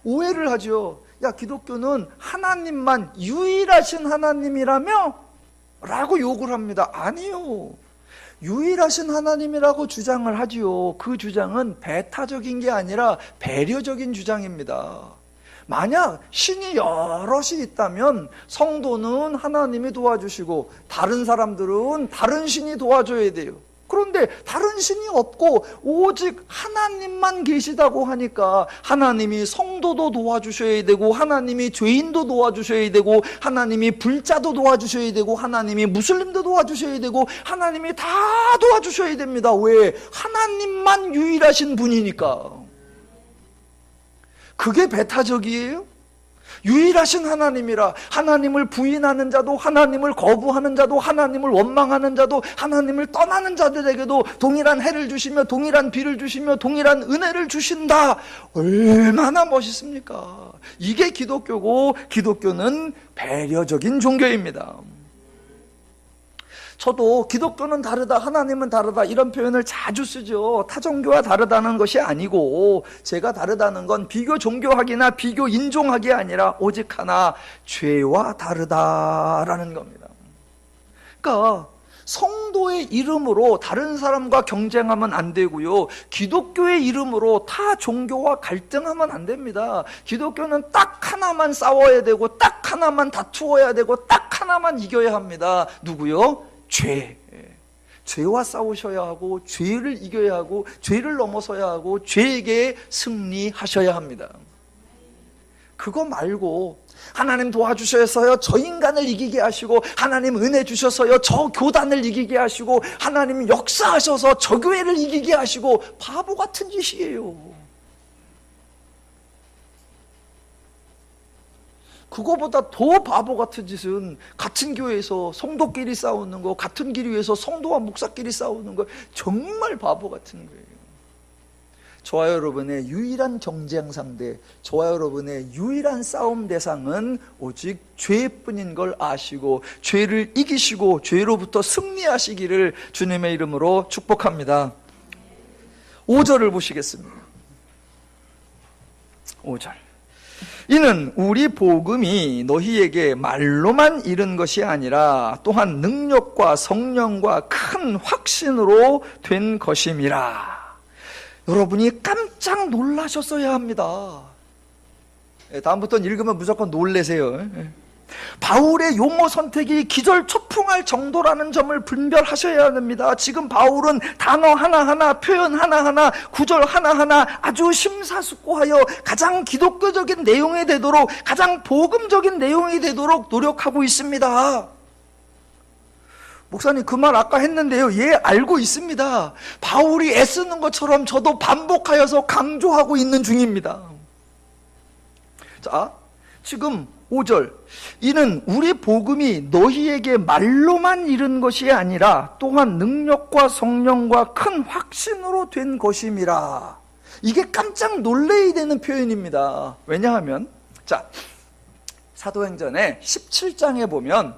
오해를 하죠. 야, 기독교는 하나님만 유일하신 하나님이라며? 라고 욕을 합니다. 아니요. 유일하신 하나님이라고 주장을 하지요. 그 주장은 배타적인 게 아니라 배려적인 주장입니다. 만약 신이 여럿이 있다면 성도는 하나님이 도와주시고 다른 사람들은 다른 신이 도와줘야 돼요. 그런데 다른 신이 없고 오직 하나님만 계시다고 하니까 하나님이 성도도 도와주셔야 되고, 하나님이 죄인도 도와주셔야 되고, 하나님이 불자도 도와주셔야 되고, 하나님이 무슬림도 도와주셔야 되고, 하나님이 다 도와주셔야 됩니다. 왜? 하나님만 유일하신 분이니까. 그게 배타적이에요? 유일하신 하나님이라 하나님을 부인하는 자도, 하나님을 거부하는 자도, 하나님을 원망하는 자도, 하나님을 떠나는 자들에게도 동일한 해를 주시며 동일한 비를 주시며 동일한 은혜를 주신다. 얼마나 멋있습니까? 이게 기독교고, 기독교는 배려적인 종교입니다. 저도 기독교는 다르다, 하나님은 다르다 이런 표현을 자주 쓰죠. 타 종교와 다르다는 것이 아니고, 제가 다르다는 건 비교 종교학이나 비교 인종학이 아니라 오직 하나, 죄와 다르다라는 겁니다. 그러니까 성도의 이름으로 다른 사람과 경쟁하면 안 되고요, 기독교의 이름으로 타 종교와 갈등하면 안 됩니다. 기독교는 딱 하나만 싸워야 되고, 딱 하나만 다투어야 되고, 딱 하나만 이겨야 합니다. 누구요? 죄. 죄와 싸우셔야 하고, 죄를 이겨야 하고, 죄를 넘어서야 하고, 죄에게 승리하셔야 합니다. 그거 말고 하나님 도와주셔서요 저 인간을 이기게 하시고, 하나님 은혜 주셔서요 저 교단을 이기게 하시고, 하나님 역사하셔서 저 교회를 이기게 하시고, 바보 같은 짓이에요. 그거보다 더 바보 같은 짓은 같은 교회에서 성도끼리 싸우는 거, 같은 길 위에서 성도와 목사끼리 싸우는 거, 정말 바보 같은 거예요. 저와 여러분의 유일한 경쟁 상대, 저와 여러분의 유일한 싸움 대상은 오직 죄뿐인 걸 아시고, 죄를 이기시고 죄로부터 승리하시기를 주님의 이름으로 축복합니다. 5절을 보시겠습니다. 5절. 이는 우리 복음이 너희에게 말로만 이른 것이 아니라 또한 능력과 성령과 큰 확신으로 된 것임이라. 여러분이 깜짝 놀라셨어야 합니다. 다음부터는 읽으면 무조건 놀래세요. 바울의 용어 선택이 기절초풍할 정도라는 점을 분별하셔야 합니다. 지금 바울은 단어 하나하나, 표현 하나하나, 구절 하나하나 아주 심사숙고하여 가장 기독교적인 내용이 되도록, 가장 복음적인 내용이 되도록 노력하고 있습니다. 목사님 그 말 아까 했는데요. 예, 알고 있습니다. 바울이 애쓰는 것처럼 저도 반복하여서 강조하고 있는 중입니다. 자, 지금 5절, 이는 우리 복음이 너희에게 말로만 이른 것이 아니라 또한 능력과 성령과 큰 확신으로 된 것임이라. 이게 깜짝 놀래야 되는 표현입니다. 왜냐하면 자, 사도행전의 17장에 보면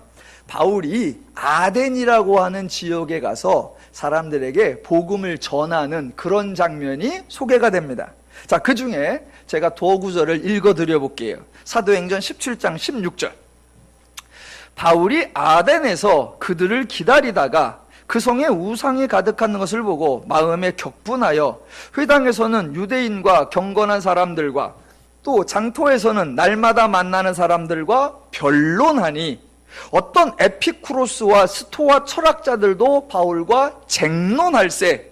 바울이 아덴이라고 하는 지역에 가서 사람들에게 복음을 전하는 그런 장면이 소개가 됩니다. 자, 그 중에 제가 도구절을 읽어드려 볼게요. 사도행전 17장 16절. 바울이 아덴에서 그들을 기다리다가 그 성에 우상이 가득한 것을 보고 마음에 격분하여 회당에서는 유대인과 경건한 사람들과 또 장터에서는 날마다 만나는 사람들과 변론하니 어떤 에피쿠로스와 스토아 철학자들도 바울과 쟁론할세.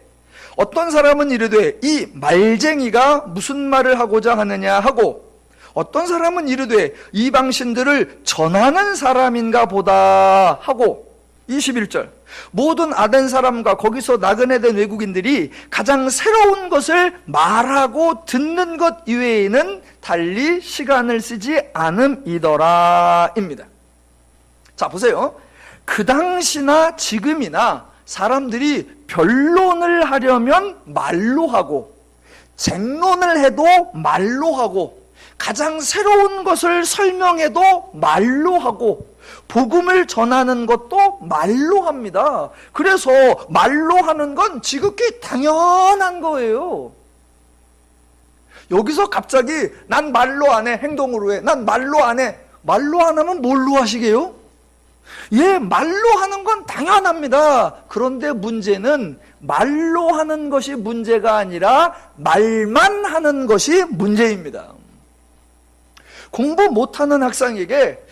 어떤 사람은 이르되 이 말쟁이가 무슨 말을 하고자 하느냐 하고, 어떤 사람은 이르되 이방신들을 전하는 사람인가 보다 하고, 21절 모든 아덴 사람과 거기서 나그네 된 외국인들이 가장 새로운 것을 말하고 듣는 것 이외에는 달리 시간을 쓰지 않음이더라 입니다. 자, 보세요. 그 당시나 지금이나 사람들이 변론을 하려면 말로 하고, 쟁론을 해도 말로 하고, 가장 새로운 것을 설명해도 말로 하고, 복음을 전하는 것도 말로 합니다. 그래서 말로 하는 건 지극히 당연한 거예요. 여기서 갑자기 난 말로 안 해, 행동으로 해. 난 말로 안 해. 말로 안 하면 뭘로 하시게요? 예, 말로 하는 건 당연합니다. 그런데 문제는 말로 하는 것이 문제가 아니라 말만 하는 것이 문제입니다. 공부 못하는 학생에게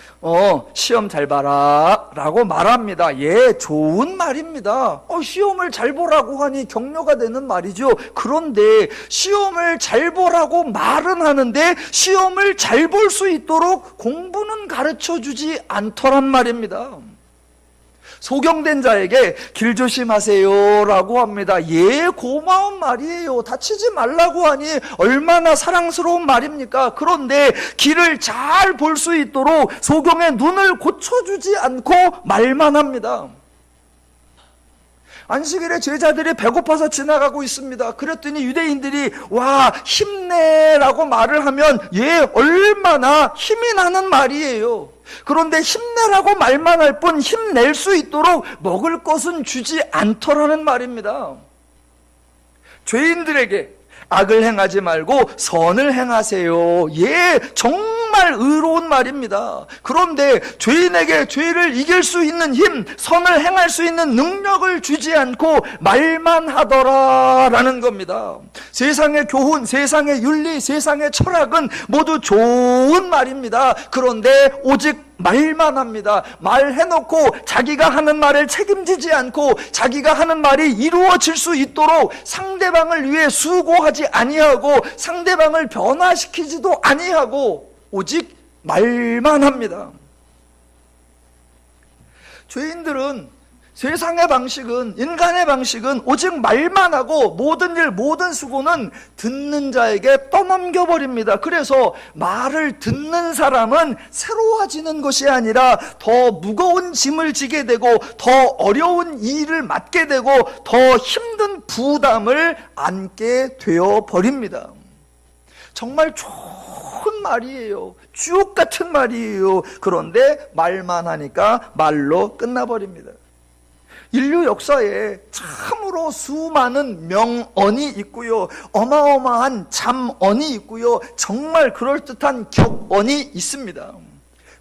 시험 잘 봐라 라고 말합니다. 예, 좋은 말입니다. 시험을 잘 보라고 하니 격려가 되는 말이죠. 그런데 시험을 잘 보라고 말은 하는데 시험을 잘 볼 수 있도록 공부는 가르쳐주지 않더란 말입니다. 소경된 자에게 길 조심하세요 라고 합니다. 예, 고마운 말이에요. 다치지 말라고 하니 얼마나 사랑스러운 말입니까? 그런데 길을 잘 볼 수 있도록 소경의 눈을 고쳐주지 않고 말만 합니다. 안식일에 제자들이 배고파서 지나가고 있습니다. 그랬더니 유대인들이 와, 힘내라고 말을 하면 예, 얼마나 힘이 나는 말이에요. 그런데 힘내라고 말만 할 뿐 힘낼 수 있도록 먹을 것은 주지 않더라는 말입니다. 죄인들에게 악을 행하지 말고 선을 행하세요. 예, 정말 의로운 말입니다. 그런데 죄인에게 죄를 이길 수 있는 힘, 선을 행할 수 있는 능력을 주지 않고 말만 하더라라는 겁니다. 세상의 교훈, 세상의 윤리, 세상의 철학은 모두 좋은 말입니다. 그런데 오직 말만 합니다. 말해놓고 자기가 하는 말을 책임지지 않고 자기가 하는 말이 이루어질 수 있도록 상대방을 위해 수고하지 아니하고 상대방을 변화시키지도 아니하고 오직 말만 합니다. 죄인들은 세상의 방식은, 인간의 방식은 오직 말만 하고 모든 일, 모든 수고는 듣는 자에게 떠넘겨버립니다. 그래서 말을 듣는 사람은 새로워지는 것이 아니라 더 무거운 짐을 지게 되고 더 어려운 일을 맡게 되고 더 힘든 부담을 안게 되어버립니다. 정말 좋은 말이에요. 주옥 같은 말이에요. 그런데 말만 하니까 말로 끝나버립니다. 인류 역사에 참으로 수많은 명언이 있고요, 어마어마한 잠언이 있고요, 정말 그럴듯한 격언이 있습니다.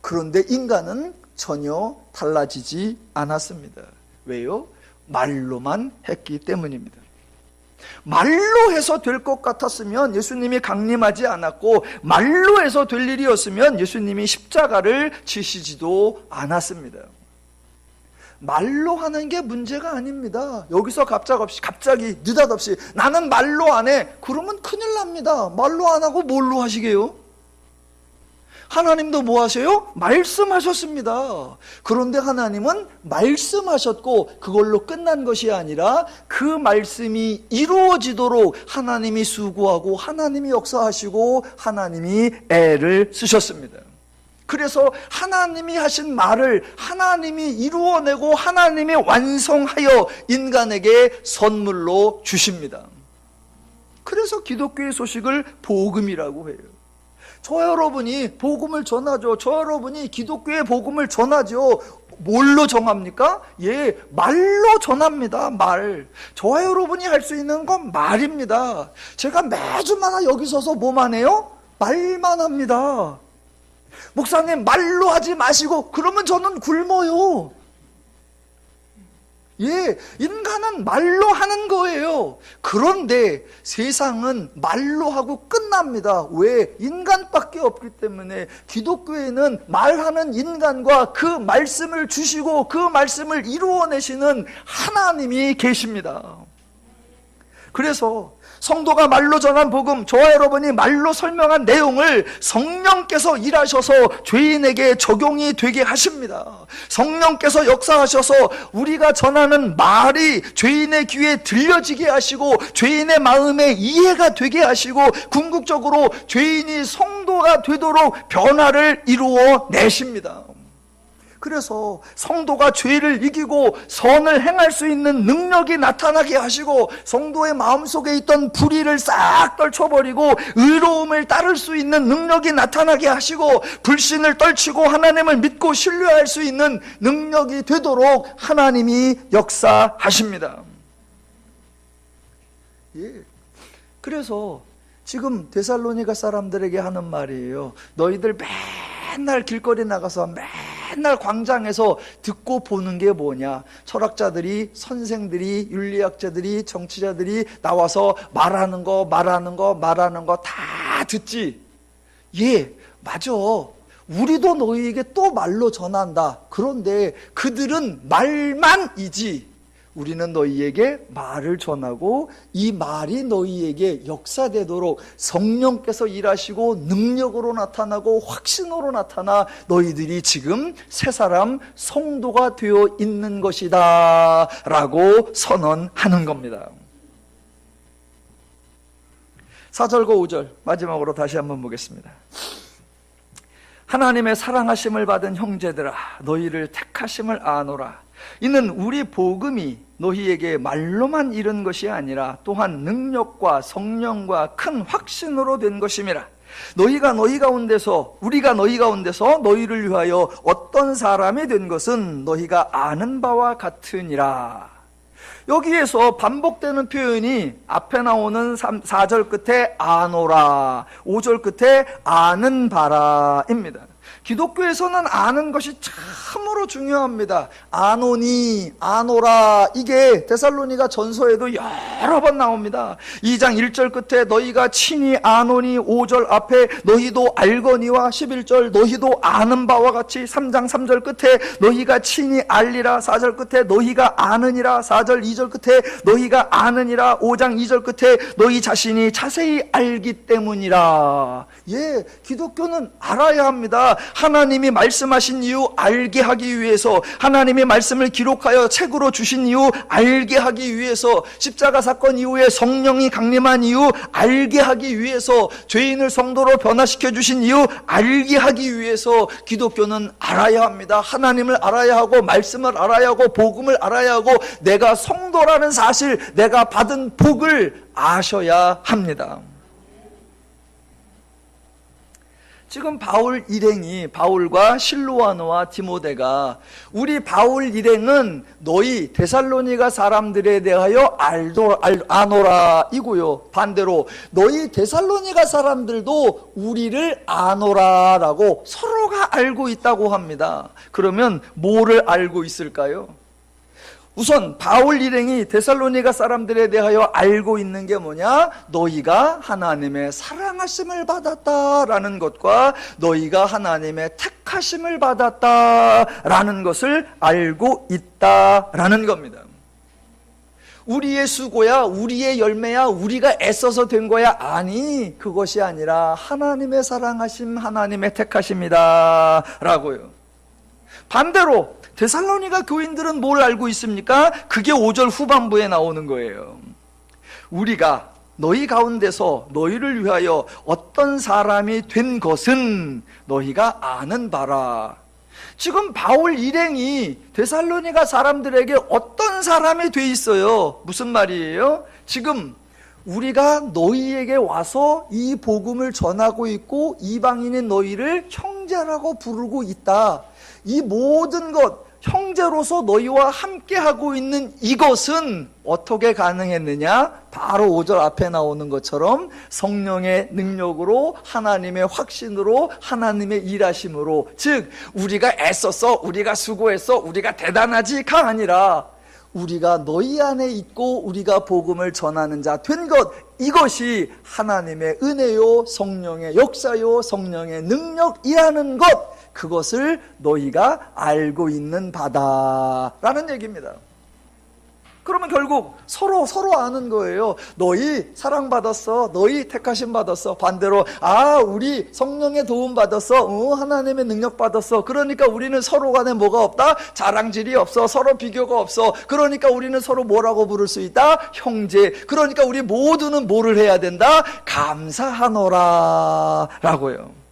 그런데 인간은 전혀 달라지지 않았습니다. 왜요? 말로만 했기 때문입니다. 말로 해서 될 것 같았으면 예수님이 강림하지 않았고, 말로 해서 될 일이었으면 예수님이 십자가를 지시지도 않았습니다. 말로 하는 게 문제가 아닙니다. 여기서 갑자기 느닷없이 나는 말로 안 해, 그러면 큰일 납니다. 말로 안 하고 뭘로 하시게요? 하나님도 뭐 하세요? 말씀하셨습니다. 그런데 하나님은 말씀하셨고 그걸로 끝난 것이 아니라 그 말씀이 이루어지도록 하나님이 수고하고 하나님이 역사하시고 하나님이 애를 쓰셨습니다. 그래서 하나님이 하신 말을 하나님이 이루어내고 하나님이 완성하여 인간에게 선물로 주십니다. 그래서 기독교의 소식을 복음이라고 해요. 저 여러분이 복음을 전하죠. 저 여러분이 기독교의 복음을 전하죠. 뭘로 정합니까? 예, 말로 전합니다. 말. 저와 여러분이 할 수 있는 건 말입니다. 제가 매주마다 여기 서서 뭐만 해요? 말만 합니다. 목사님, 말로 하지 마시고 그러면 저는 굶어요. 예, 인간은 말로 하는 거예요. 그런데 세상은 말로 하고 끝납니다. 왜? 인간밖에 없기 때문에. 기독교에는 말하는 인간과 그 말씀을 주시고 그 말씀을 이루어내시는 하나님이 계십니다. 그래서 성도가 말로 전한 복음, 저와 여러분이 말로 설명한 내용을 성령께서 일하셔서 죄인에게 적용이 되게 하십니다. 성령께서 역사하셔서 우리가 전하는 말이 죄인의 귀에 들려지게 하시고 죄인의 마음에 이해가 되게 하시고 궁극적으로 죄인이 성도가 되도록 변화를 이루어 내십니다. 그래서 성도가 죄를 이기고 선을 행할 수 있는 능력이 나타나게 하시고 성도의 마음속에 있던 불의를 싹 떨쳐버리고 의로움을 따를 수 있는 능력이 나타나게 하시고 불신을 떨치고 하나님을 믿고 신뢰할 수 있는 능력이 되도록 하나님이 역사하십니다. 예. 그래서 지금 데살로니가 사람들에게 하는 말이에요. 너희들 맨날 길거리 나가서 맨날 광장에서 듣고 보는 게 뭐냐? 철학자들이, 선생들이, 윤리학자들이, 정치자들이 나와서 말하는 거 다 듣지. 예, 맞아. 우리도 너희에게 또 말로 전한다. 그런데 그들은 말만이지. 우리는 너희에게 말을 전하고 이 말이 너희에게 역사되도록 성령께서 일하시고 능력으로 나타나고 확신으로 나타나 너희들이 지금 새 사람 성도가 되어 있는 것이다 라고 선언하는 겁니다. 4절과 5절 마지막으로 다시 한번 보겠습니다. 하나님의 사랑하심을 받은 형제들아, 너희를 택하심을 아노라. 이는 우리 복음이 너희에게 말로만 이른 것이 아니라 또한 능력과 성령과 큰 확신으로 된 것임이라. 우리가 너희 가운데서 너희를 위하여 어떤 사람이 된 것은 너희가 아는 바와 같으니라. 여기에서 반복되는 표현이 앞에 나오는 4절 끝에 아노라, 5절 끝에 아는 바라입니다. 기독교에서는 아는 것이 참으로 중요합니다. 아노니, 아노라, 이게 데살로니가 전서에도 여러 번 나옵니다. 2장 1절 끝에 너희가 친히 아노니, 5절 앞에 너희도 알거니와 11절 너희도 아는 바와 같이, 3장 3절 끝에 너희가 친히 알리라, 4절 끝에 너희가 아느니라, 4절 2절 끝에 너희가 아느니라, 5장 2절 끝에 너희 자신이 자세히 알기 때문이라. 예, 기독교는 알아야 합니다. 하나님이 말씀하신 이유 알게 하기 위해서, 하나님의 말씀을 기록하여 책으로 주신 이유 알게 하기 위해서, 십자가 사건 이후에 성령이 강림한 이유 알게 하기 위해서, 죄인을 성도로 변화시켜 주신 이유 알게 하기 위해서 기독교는 알아야 합니다. 하나님을 알아야 하고 말씀을 알아야 하고 복음을 알아야 하고 내가 성도라는 사실, 내가 받은 복을 아셔야 합니다. 지금 바울 일행이, 바울과 실로아노와 디모데가, 우리 바울 일행은 너희 데살로니가 사람들에 대하여 아노라 이고요. 반대로 너희 데살로니가 사람들도 우리를 아노라 라고 서로가 알고 있다고 합니다. 그러면 뭐를 알고 있을까요? 우선 바울 일행이 데살로니가 사람들에 대하여 알고 있는 게 뭐냐? 너희가 하나님의 사랑하심을 받았다라는 것과 너희가 하나님의 택하심을 받았다라는 것을 알고 있다라는 겁니다. 우리의 수고야, 우리의 열매야, 우리가 애써서 된 거야? 아니, 그것이 아니라 하나님의 사랑하심, 하나님의 택하심이다 라고요. 반대로 데살로니가 교인들은 뭘 알고 있습니까? 그게 5절 후반부에 나오는 거예요. 우리가 너희 가운데서 너희를 위하여 어떤 사람이 된 것은 너희가 아는 바라. 지금 바울 일행이 데살로니가 사람들에게 어떤 사람이 돼 있어요? 무슨 말이에요? 지금 우리가 너희에게 와서 이 복음을 전하고 있고 이방인인 너희를 형제라고 부르고 있다. 이 모든 것, 형제로서 너희와 함께하고 있는 이것은 어떻게 가능했느냐? 바로 5절 앞에 나오는 것처럼 성령의 능력으로, 하나님의 확신으로, 하나님의 일하심으로, 즉 우리가 애써서, 우리가 수고했어, 우리가 대단하지가 아니라 우리가 너희 안에 있고 우리가 복음을 전하는 자 된 것, 이것이 하나님의 은혜요, 성령의 역사요, 성령의 능력이라는 것, 그것을 너희가 알고 있는 바다라는 얘기입니다. 그러면 결국 서로 아는 거예요. 너희 사랑받았어, 너희 택하심 받았어. 반대로 우리 성령의 도움 받았어, 하나님의 능력 받았어. 그러니까 우리는 서로 간에 뭐가 없다? 자랑질이 없어, 서로 비교가 없어. 그러니까 우리는 서로 뭐라고 부를 수 있다? 형제. 그러니까 우리 모두는 뭐를 해야 된다? 감사하노라 라고요.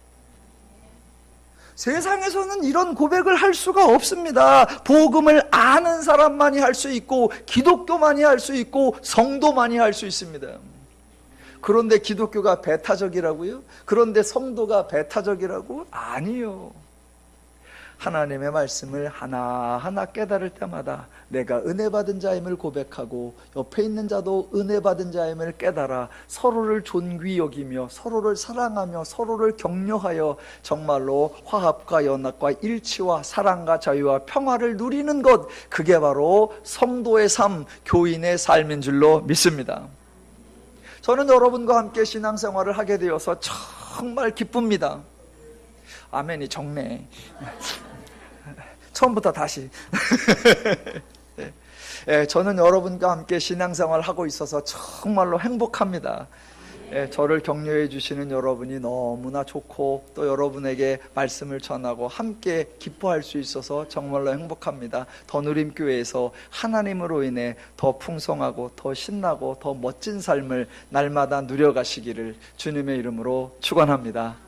세상에서는 이런 고백을 할 수가 없습니다. 복음을 아는 사람만이 할 수 있고, 기독교만이 할 수 있고, 성도만이 할 수 있습니다. 그런데 기독교가 배타적이라고요? 그런데 성도가 배타적이라고? 아니요. 하나님의 말씀을 하나하나 깨달을 때마다 내가 은혜 받은 자임을 고백하고 옆에 있는 자도 은혜 받은 자임을 깨달아 서로를 존귀 여기며 서로를 사랑하며 서로를 격려하여 정말로 화합과 연합과 일치와 사랑과 자유와 평화를 누리는 것, 그게 바로 성도의 삶, 교인의 삶인 줄로 믿습니다. 저는 여러분과 함께 신앙생활을 하게 되어서 정말 기쁩니다. 아멘이 적네. 처음부터 다시. 저는 여러분과 함께 신앙생활을 하고 있어서 정말로 행복합니다. 저를 격려해 주시는 여러분이 너무나 좋고, 또 여러분에게 말씀을 전하고 함께 기뻐할 수 있어서 정말로 행복합니다. 더 누림교회에서 하나님으로 인해 더 풍성하고 더 신나고 더 멋진 삶을 날마다 누려가시기를 주님의 이름으로 축원합니다.